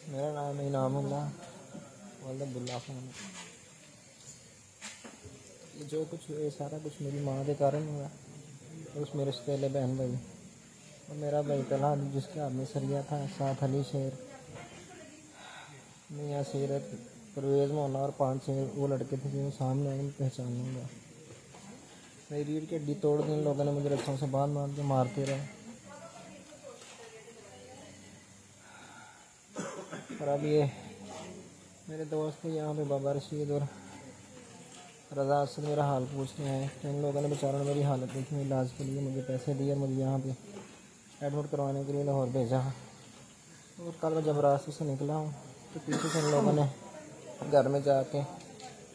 मेरा नाम इनामुल्लाह वल्द अब्दुल्ला खान। ये जो कुछ ये सारा कुछ मेरी माँ के कारण हुआ। और उस मेरे सतीले बहन भाई और मेरा भाई तला जिसके हाथ में सरिया था, साथ अली शेर, मियाँ सीरत, परवेज़ मोना और 5-6 वो लड़के थे जो सामने आए पहचान लूँगा। मेरी रीढ़ की हड्डी तोड़ दी इन लोगों ने, मुझे रस्सों से बांध बांध के मारते रहे। और अब ये मेरे दोस्त थे यहाँ पे बाबा रशीद और रज़ा से मेरा हाल पूछने आए। तो इन लोगों ने बेचारों ने मेरी हालत देखी, इलाज के लिए मुझे पैसे दिए, मुझे यहाँ पे एडमिट करवाने के लिए लाहौर भेजा। और कल मैं जब रास्ते से निकला हूँ तो पीछे से इन लोगों ने घर में जाके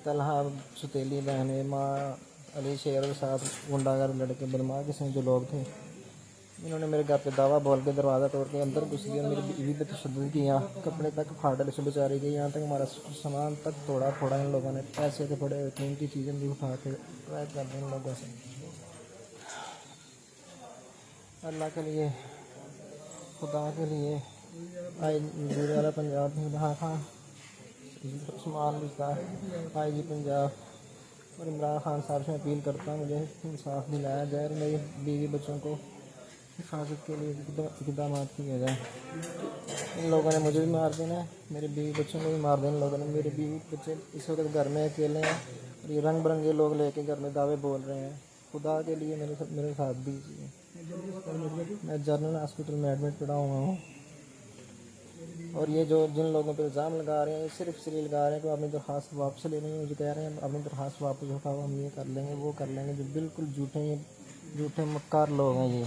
तलहा, सुतीली बहनें, माँ, अली शेर के साथ गुंडागर लड़के बदमाश किस्म जो लोग थे, इन्होंने मेरे घर पे दावा बोल के दरवाज़ा तोड़ के अंदर घुस गया। मेरी बीवी पे तशद्दुद किया, कपड़े तक फाड़ से बेचारी गई, यहाँ तक हमारा सामान तक तोड़ा फोड़ा इन लोगों ने। पैसे के पड़े हुए कीमती चीज़ें भी उठा के ट्राई कर दी इन लोगों से। अल्लाह के लिए, खुदा के लिए, आई वज़ीर आला पंजाब इमरान खान, उस्मान बिस्तार आई जी पंजाब और इमरान खान साहब से अपील करता हूँ मुझे इंसाफ दिलाया जाए और मेरी बीवी बच्चों को हिफाजत के लिए इक़दाम किए जाए। इन लोगों ने मुझे भी मार देना है, मेरे बीवी बच्चों को भी मार देना। इन लोगों ने, मेरे बीवी बच्चे इस वक्त घर में अकेले हैं और ये रंग बिरंगे लोग लेके घर में दावे बोल रहे हैं। खुदा के लिए मेरे साथ दीजिए। मैं जनरल हॉस्पिटल में एडमिट पड़ा हुआ हूँ और ये जो जिन लोगों पर इल्ज़ाम लगा रहे हैं ये सिर्फ इसलिए लगा रहे हैं कि अपनी दरख्वास्त वापस लेनी है। मुझे कह रहे हैं अपनी दरख्वास्त वापस उठाओ, हम ये कर लेंगे वो कर लेंगे, जो बिल्कुल झूठे मक्कार लोग हैं ये।